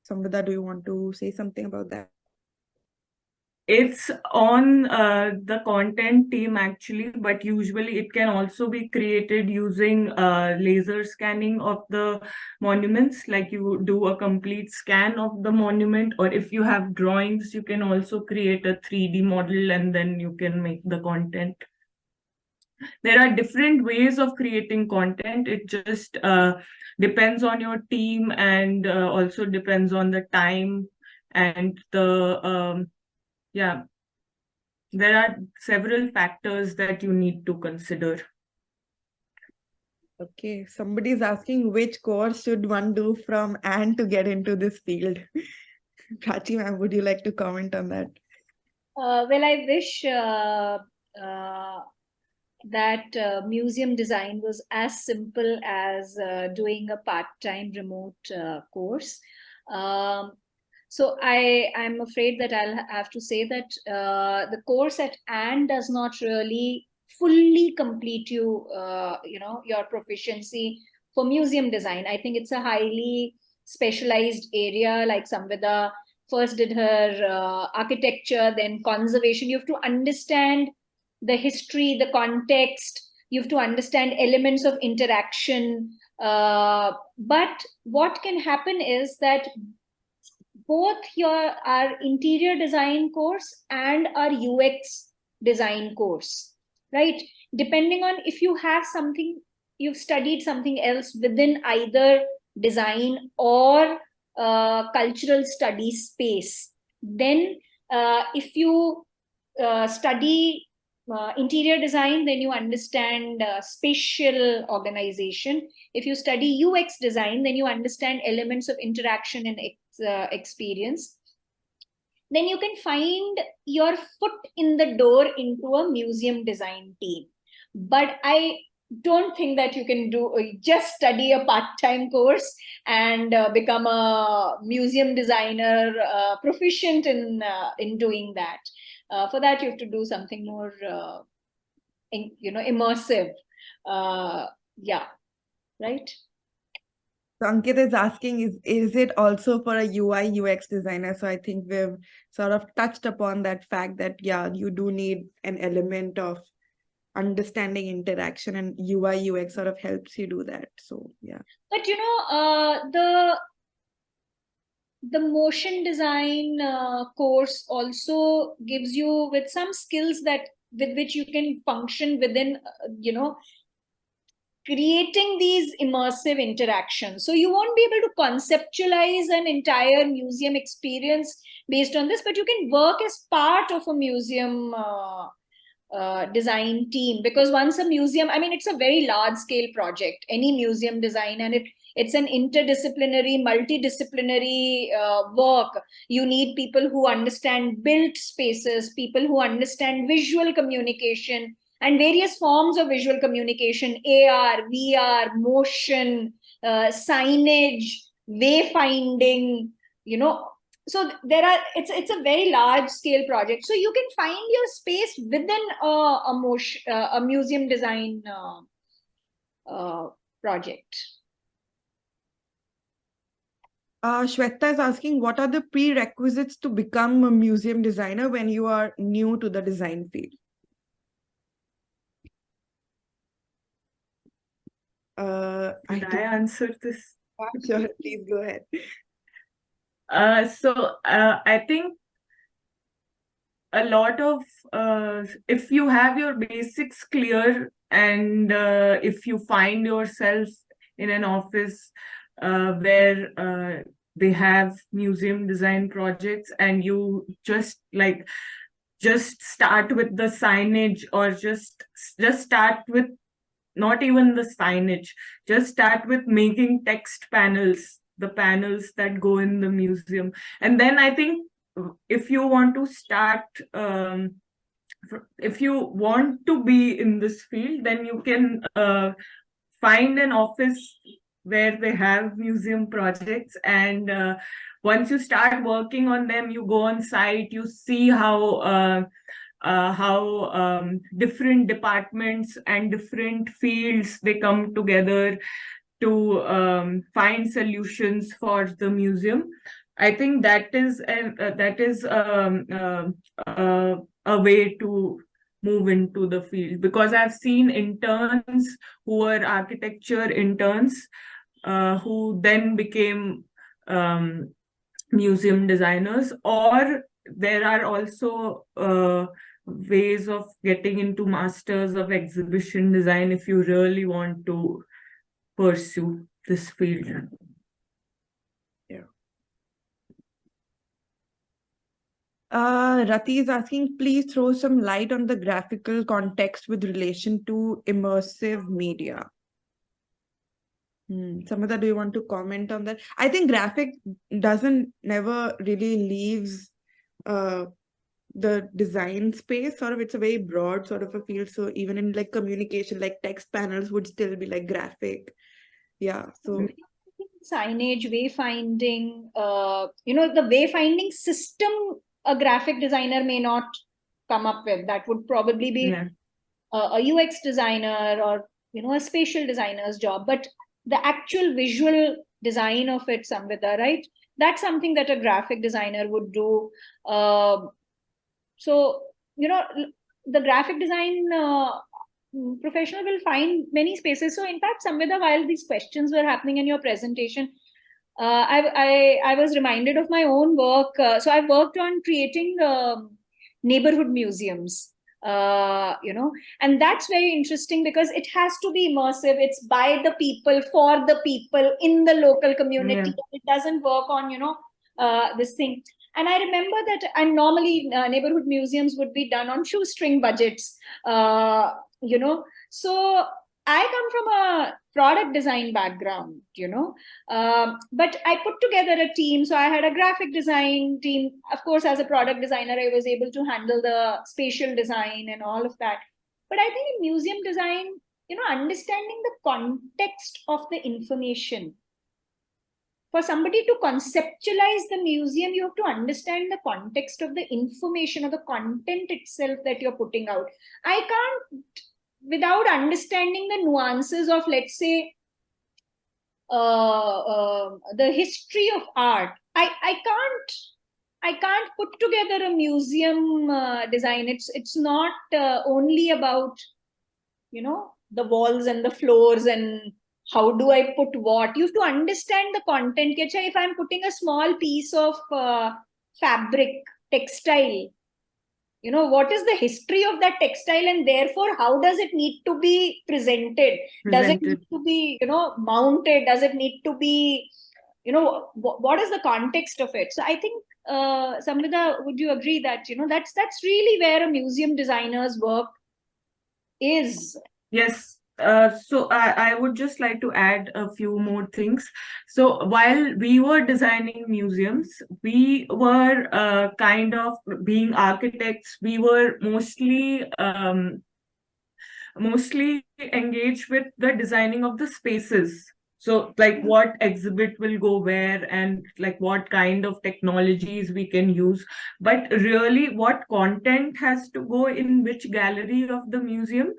Samvida, do you want to say something about that? It's on the content team actually, but usually it can also be created using laser scanning of the monuments. Like you do a complete scan of the monument, or if you have drawings, you can also create a 3D model and then you can make the content. There are different ways of creating content. It just depends on your team, and also depends on the time and yeah, there are several factors that you need to consider. Okay, somebody's asking which course should one do from and to get into this field. Prachi ma'am, would you like to comment on that? Well, I wish that museum design was as simple as doing a part-time remote course. So I'm afraid that I'll have to say that the course at AND does not really fully complete your proficiency for museum design. I think it's a highly specialized area, like Samvida first did her architecture, then conservation. You have to understand the history, the context. You have to understand elements of interaction. But what can happen is that both our interior design course and our UX design course, right? Depending on if you have something, you've studied something else within either design or cultural studies space, then if you study interior design, then you understand spatial organization. If you study UX design, then you understand elements of interaction and experience. Then you can find your foot in the door into a museum design team. But I don't think that you can just study a part-time course and become a museum designer proficient in doing that. For that, you have to do something more, immersive. Yeah, right. So Ankit is asking, is it also for a UI UX designer? So I think we've sort of touched upon that fact that, yeah, you do need an element of understanding interaction, and UI UX sort of helps you do that. So yeah. But the motion design course also gives you with some skills that with which you can function within, creating these immersive interactions. So you won't be able to conceptualize an entire museum experience based on this, but you can work as part of a museum design team, because once a museum, I mean, it's a very large scale project, any museum design, and it's an interdisciplinary, multidisciplinary work. You need people who understand built spaces, people who understand visual communication and various forms of visual communication, AR, VR, motion, signage, wayfinding, so it's a very large scale project. So you can find your space within a museum design project. Shweta is asking, what are the prerequisites to become a museum designer when you are new to the design field? Should I answer this? Sure, please go ahead. I think a lot of if you have your basics clear, and if you find yourself in an office where they have museum design projects, and you just start with the signage, or just start with not even the signage, just start with making text panels, the panels that go in the museum. And then I think if you want to start, if you want to be in this field, then you can find an office where they have museum projects, and once you start working on them, you go on site, you see how different departments and different fields, they come together to find solutions for the museum. I think that is a way to move into the field, because I've seen interns who were architecture interns who then became museum designers, or there are also ways of getting into masters of exhibition design if you really want to pursue this field. Yeah. Rati is asking, please throw some light on the graphical context with relation to immersive media. Samvida, do you want to comment on that? I think graphic never really leaves the design space. Sort of, it's a very broad sort of a field. So even in like communication, like text panels would still be like graphic. Yeah. So signage, wayfinding, the wayfinding system a graphic designer may not come up with. That would probably be a UX designer or, a spatial designer's job. But the actual visual design of it, Samvida, right? That's something that a graphic designer would do. So, the graphic design professional will find many spaces. So in fact, Samvida, while these questions were happening in your presentation, I was reminded of my own work. So I worked on creating neighborhood museums, and that's very interesting because it has to be immersive. It's by the people, for the people, in the local community. It doesn't work on, this thing. And I remember that, and normally neighborhood museums would be done on shoestring budgets, So I come from a product design background, but I put together a team. So I had a graphic design team. Of course, as a product designer, I was able to handle the spatial design and all of that. But I think in museum design, understanding the context of the information. For somebody to conceptualize the museum, you have to understand the context of the information or the content itself that you're putting out. I can't, without understanding the nuances of, let's say, the history of art, I can't put together a museum design. It's not only about, the walls and the floors and how do I put what. You have to understand the content. If I'm putting a small piece of fabric, textile, what is the history of that textile, and therefore how does it need to be presented? Does it need to be, mounted? Does it need to be, what is the context of it? So I think, Samvida, would you agree that, that's really where a museum designer's work is? Yes. So I would just like to add a few more things. So while we were designing museums, we were kind of being architects. We were mostly engaged with the designing of the spaces. So like what exhibit will go where and like what kind of technologies we can use. But really what content has to go in which gallery of the museum,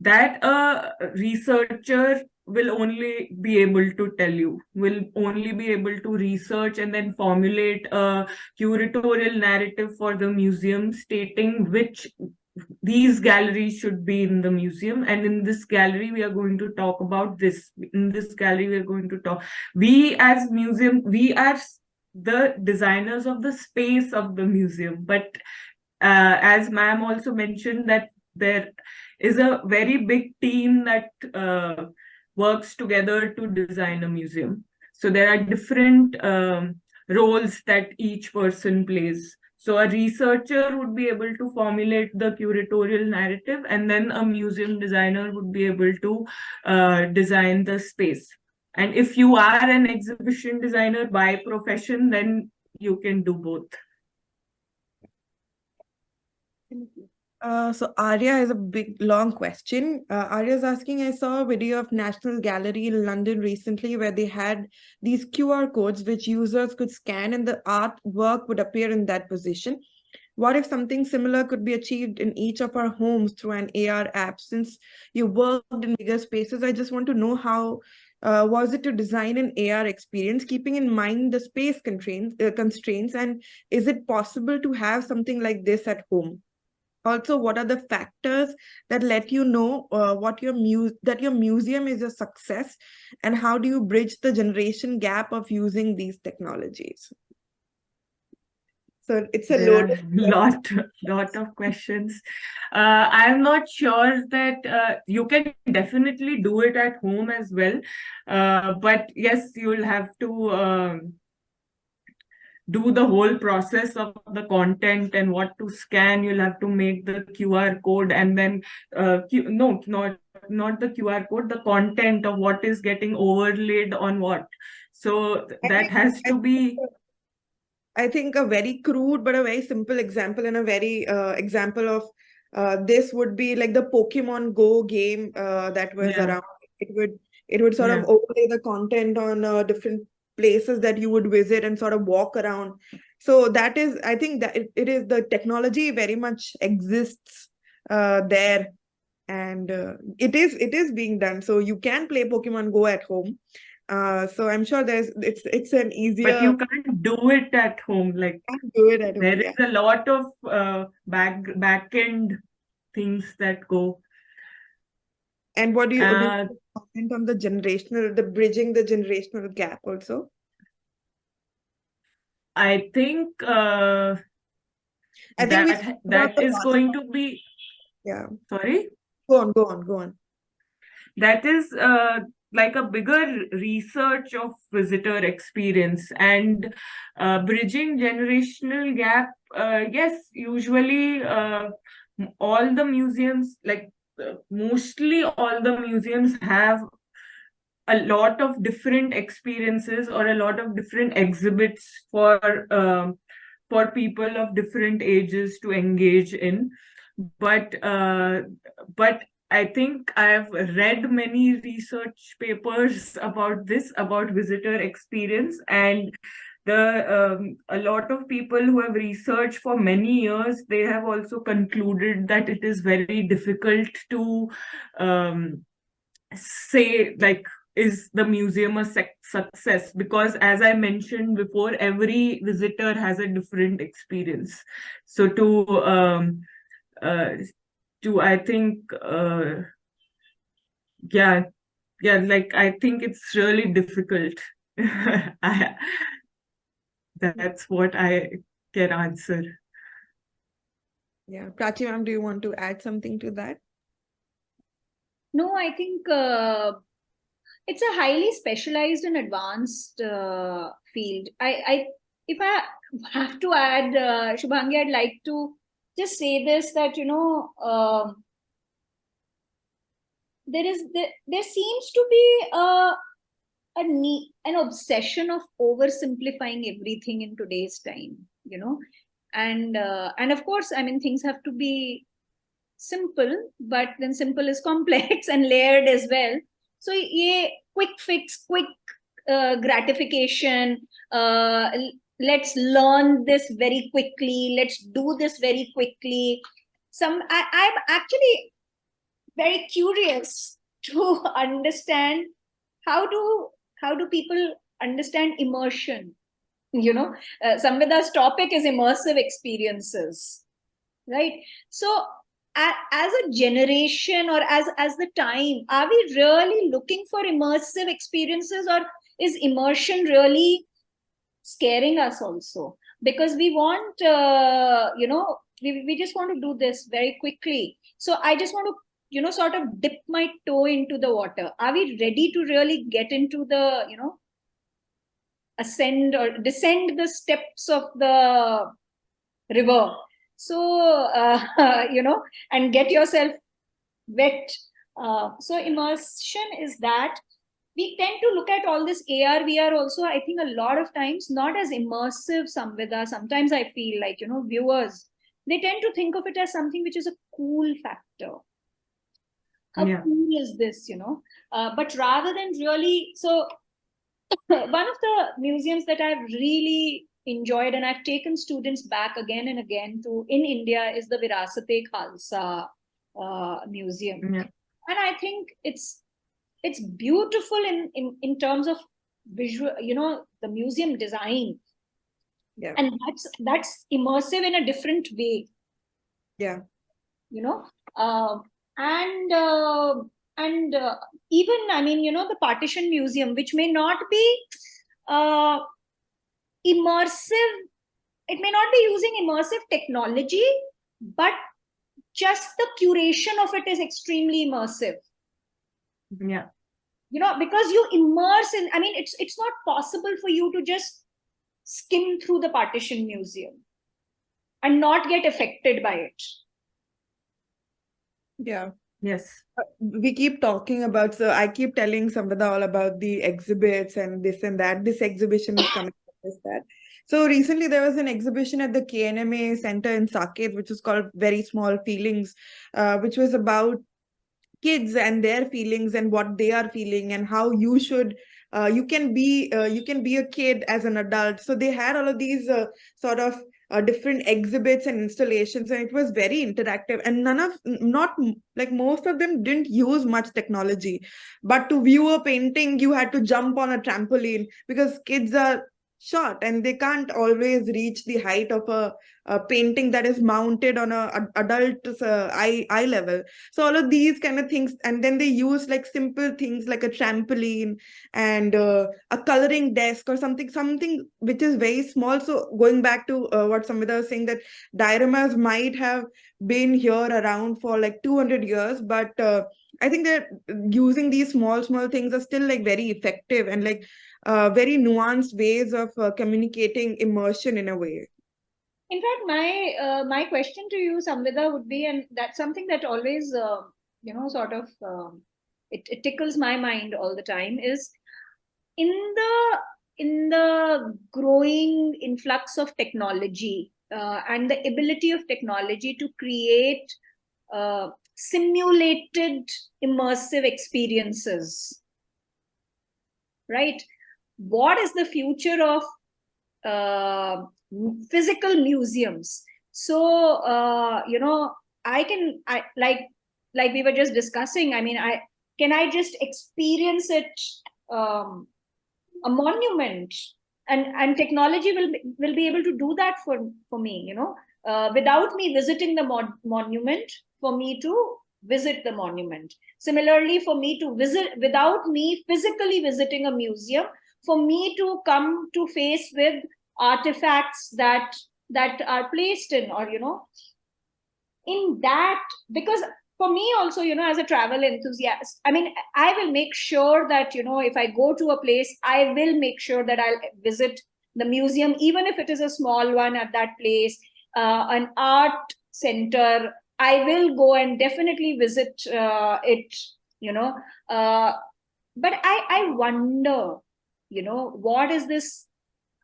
that a researcher will only be able to tell you, will only be able to research and then formulate a curatorial narrative for the museum stating which these galleries should be in the museum, and in this gallery we are going to talk about this, in this gallery we are going to talk. We as museum, we are the designers of the space of the museum, but as ma'am also mentioned that there is a very big team that works together to design a museum. So there are different roles that each person plays. So a researcher would be able to formulate the curatorial narrative, and then a museum designer would be able to design the space. And if you are an exhibition designer by profession, then you can do both. So Arya has a big, long question. Arya is asking, I saw a video of National Gallery in London recently where they had these QR codes which users could scan and the artwork would appear in that position. What if something similar could be achieved in each of our homes through an AR app? Since you worked in bigger spaces, I just want to know how was it to design an AR experience, keeping in mind the space constraints, and is it possible to have something like this at home? Also, what are the factors that let you know that your museum is a success, and how do you bridge the generation gap of using these technologies? So it's a lot of questions. I'm not sure that you can definitely do it at home as well, but yes, you will have to do the whole process of the content and what to scan. You'll have to make the QR code, and then no, not the QR code, the content of what is getting overlaid on what. So that has to be. I think a very crude but a very simple example, and a very example of this would be like the Pokemon Go game that was around. It would sort of overlay the content on different places that you would visit and sort of walk around. So that is, I think that it is, the technology very much exists there, and it is being done. So you can play Pokemon Go at home. So I'm sure it's an easier. But you can't do it at home. Like, can't do it at home. There is a lot of back end things that go. And what do you comment on the bridging the generational gap also? I think I think that is going to be. Yeah. Sorry? Go on. That is like a bigger research of visitor experience, and bridging generational gap. Yes, usually all the museums, like mostly all the museums, have a lot of different experiences or a lot of different exhibits for people of different ages to engage in. But I think I've read many research papers about this, about visitor experience, and a lot of people who have researched for many years, they have also concluded that it is very difficult to say, like, is the museum a success? Because as I mentioned before, every visitor has a different experience. So I think like, I think it's really difficult. That's what I can answer. Yeah, Prachi ma'am, do you want to add something to that? No, I think it's a highly specialized and advanced field. If I have to add, Shubhangi, I'd like to just say this, that there seems to be an obsession of oversimplifying everything in today's time, and of course, I mean, things have to be simple, but then simple is complex and layered as well. So yeah, quick fix, quick gratification, let's learn this very quickly, let's do this very quickly. I'm actually very curious to understand how do people understand immersion. Samvida's topic is immersive experiences, right? So as a generation, or as the time, are we really looking for immersive experiences, or is immersion really scaring us also? Because we want we just want to do this very quickly. So I just want to sort of dip my toe into the water. Are we ready to really get into the ascend or descend the steps of the river? So and get yourself wet. So immersion is that we tend to look at all this AR, VR also, I think, a lot of times not as immersive, Samvida. Sometimes I feel like, viewers, they tend to think of it as something which is a cool factor. How cool is this, but rather than really, so one of the museums that I've really enjoyed, and I've taken students back again and again to in India, is the Virasat-e-Khalsa museum. And I think it's beautiful in terms of visual, the museum design. Yeah. And that's immersive in a different way. Yeah. And even, I mean, the Partition Museum, which may not be immersive, it may not be using immersive technology, but just the curation of it is extremely immersive. Yeah. Because you immerse in, I mean, it's not possible for you to just skim through the partition museum and not get affected by it. Yeah. Yes. We keep talking about, so I keep telling Samvida all about the exhibits and this and that. This exhibition is coming up, this, that. So recently there was an exhibition at the KNMA Center in Saket, which is called Very Small Feelings, which was about kids and their feelings and what they are feeling and how you should you can be a kid as an adult. So they had all of these sort of different exhibits and installations, and it was very interactive, and not like most of them didn't use much technology, but to view a painting you had to jump on a trampoline because kids are short and they can't always reach the height of a painting that is mounted on a adult eye level. So all of these kind of things, and then they use like simple things like a trampoline and a coloring desk or something which is very small. So going back to what Samvida was saying, that dioramas might have been here around for like 200 years, but I think that using these small things are still like very effective and like very nuanced ways of communicating immersion in a way. In fact, my question to you, Samvida, would be, and that's something that always, sort of, it tickles my mind all the time, is in the growing influx of technology and the ability of technology to create simulated immersive experiences, right? What is the future of physical museums? So I like we were just discussing, I mean, can I just experience it, a monument, and technology will be able to do that for me, without me visiting the monument, for me to visit the monument. Similarly, for me to visit, without me physically visiting a museum, for me to come to face with artifacts that are placed in, or in that, because for me also, as a travel enthusiast, I mean, I will make sure that, if I go to a place, I will make sure that I'll visit the museum, even if it is a small one at that place, an art center, I will go and definitely visit it, but I wonder, what is this,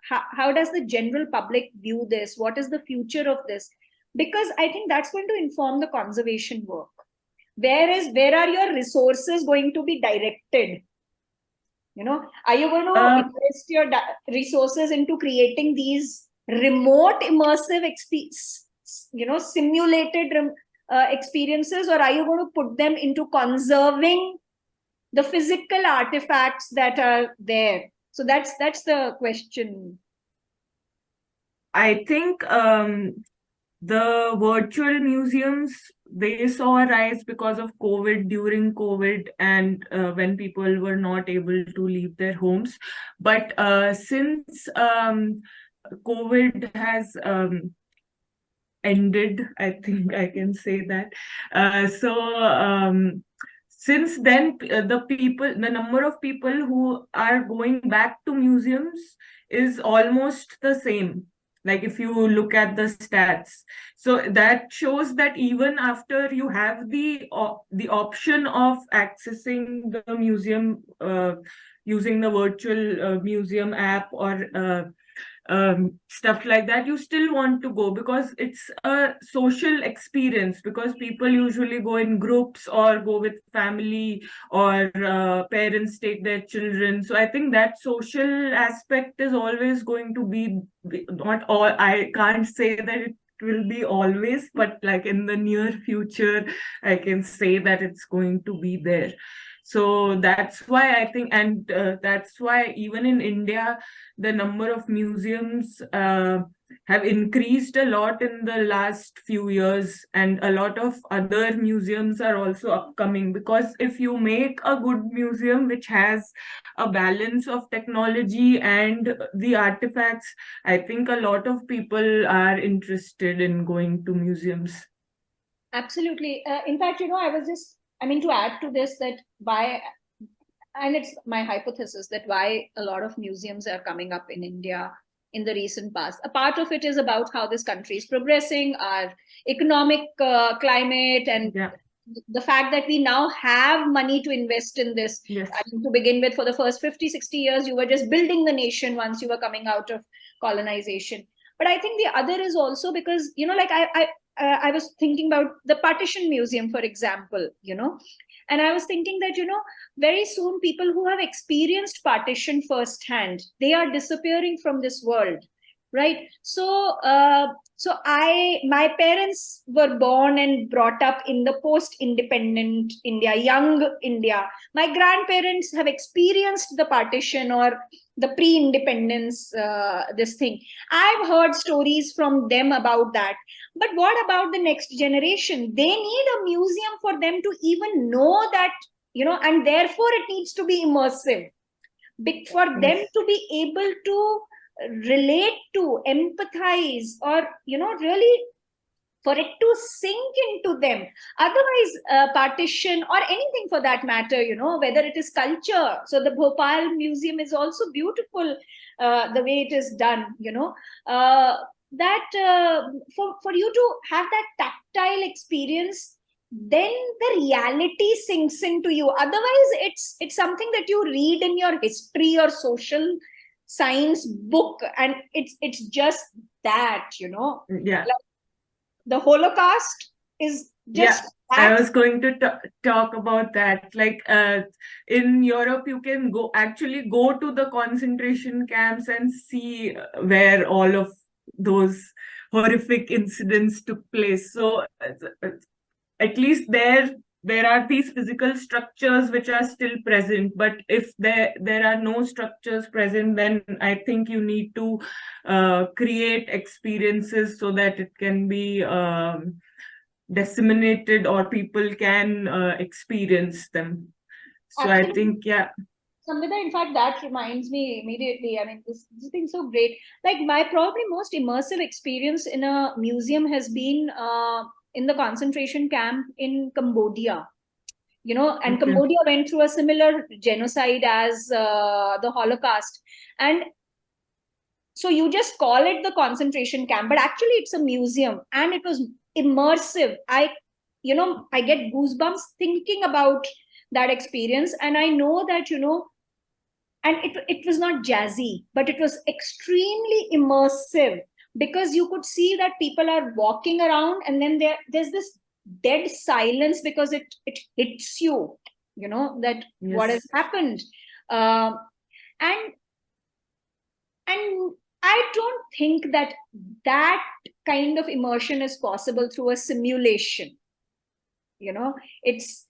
how does the general public view this? What is the future of this? Because I think that's going to inform the conservation work. Where are your resources going to be directed? Are you going to invest your resources into creating these remote immersive simulated experiences, or are you going to put them into conserving the physical artifacts that are there? So that's the question. I think the virtual museums, they saw a rise because of COVID, during COVID, and when people were not able to leave their homes. But since COVID has ended, I think I can say that. Since then, the number of people who are going back to museums is almost the same. Like if you look at the stats, so that shows that even after you have the option of accessing the museum using the virtual museum app or stuff like that, you still want to go because it's a social experience, because people usually go in groups or go with family, or parents take their children. So I think that social aspect is always going to be, not all, I can't say that it will be always, but like in the near future I can say that it's going to be there. So that's why I think, and that's why even in India, the number of museums have increased a lot in the last few years, and a lot of other museums are also upcoming, because if you make a good museum which has a balance of technology and the artifacts, I think a lot of people are interested in going to museums. Absolutely. In fact, to add to this, that and it's my hypothesis that why a lot of museums are coming up in India in the recent past. A part of it is about how this country is progressing, our economic climate, and the fact that we now have money to invest in this. Yes. I mean, to begin with, for the first 50, 60 years, you were just building the nation once you were coming out of colonization. But I think the other is also because, you know, like I was thinking about the Partition Museum, for example, you know, and I was thinking that, you know, very soon people who have experienced partition firsthand, they are disappearing from this world, right? So, my parents were born and brought up in the post-independent India, young India. My grandparents have experienced the partition or the pre-independence, this thing. I've heard stories from them about that. But what about the next generation? They need a museum for them to even know that, you know, and therefore it needs to be immersive. For them to be able to relate to, empathize, or, you know, really for it to sink into them. Otherwise, partition or anything for that matter, you know, whether it is culture. So the Bhopal Museum is also beautiful, the way it is done, you know, for you to have that tactile experience, then the reality sinks into you. Otherwise, it's something that you read in your history or social science book, and it's just that, you know. Yeah. Like, the Holocaust is just I was going to talk about that. Like in Europe, you can actually go to the concentration camps and see where all of those horrific incidents took place. So at least there are these physical structures which are still present. But if there are no structures present, then I think you need to create experiences so that it can be disseminated or people can experience them. So absolutely. I think, yeah. Samvida, in fact, that reminds me immediately. I mean, this has been so great. Like, my probably most immersive experience in a museum has been in the concentration camp in Cambodia. You know, and okay. Cambodia went through a similar genocide as the Holocaust. And so you just call it the concentration camp, but actually it's a museum, and it was immersive. I get goosebumps thinking about that experience. And I know that, you know, and it was not jazzy, but it was extremely immersive, because you could see that people are walking around, and then there's this dead silence because it hits you, you know, that yes. What has happened. And I don't think that kind of immersion is possible through a simulation. You know, it's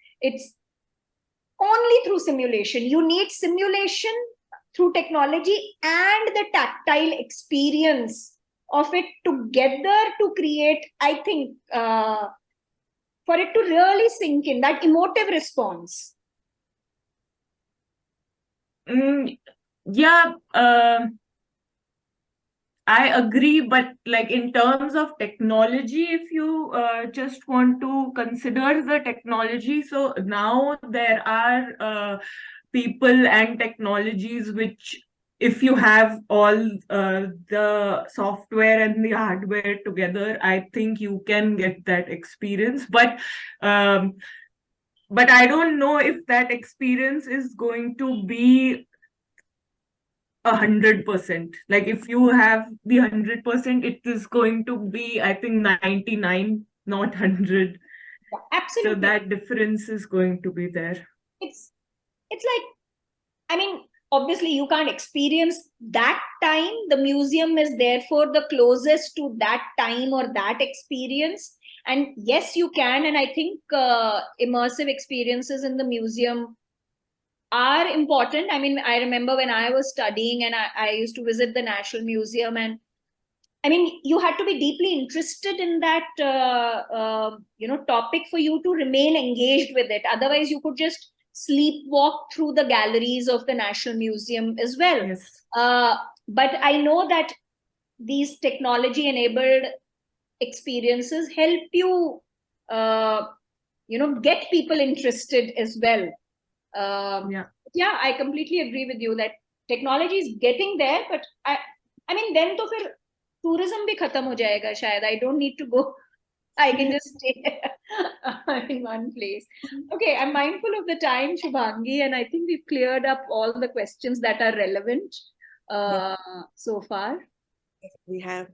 only through simulation. You need simulation through technology and the tactile experience of it together to create, I think, for it to really sink in, that emotive response. Yeah, I agree, but like in terms of technology, if you just want to consider the technology, so now there are people and technologies which, if you have all the software and the hardware together, I think you can get that experience. But I don't know if that experience is going to be 100%. Like if you have the 100%, it is going to be, I think, 99, not 100. Yeah, absolutely. So that difference is going to be there. It's like, I mean, obviously you can't experience that time. The museum is therefore the closest to that time or that experience. And yes, you can. And I think immersive experiences in the museum are important. I mean, I remember when I was studying and I used to visit the National Museum, and I mean, you had to be deeply interested in that, topic for you to remain engaged with it. Otherwise, you could just sleepwalk through the galleries of the National Museum as well. Yes. But I know that these technology-enabled experiences help you, get people interested as well. Yeah, I completely agree with you that technology is getting there, but I mean, then to फिर tourism भी खत्म हो जाएगा शायद. I don't need to go. I can just stay in one place. Okay, I'm mindful of the time, Shubhangi, and I think we've cleared up all the questions that are relevant so far. Yes, we have.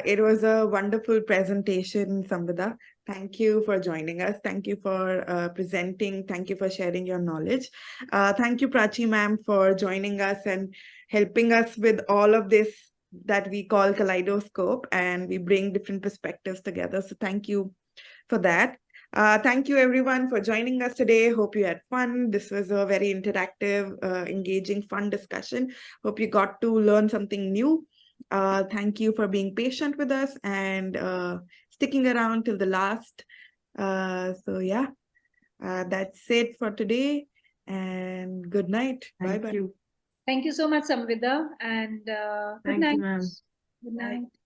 It was a wonderful presentation, Samvida. Thank you for joining us. Thank you for presenting. Thank you for sharing your knowledge. Thank you, Prachi ma'am, for joining us and helping us with all of this that we call kaleidoscope, and we bring different perspectives together. So thank you for that. Thank you everyone for joining us today. Hope you had fun. This was a very interactive, engaging, fun discussion. Hope you got to learn something new. Thank you for being patient with us and sticking around till the last. So yeah, that's it for today, and good night. Thank Bye-bye. you. Thank you so much, Samvida, and good Thank night. you, ma'am. Good night.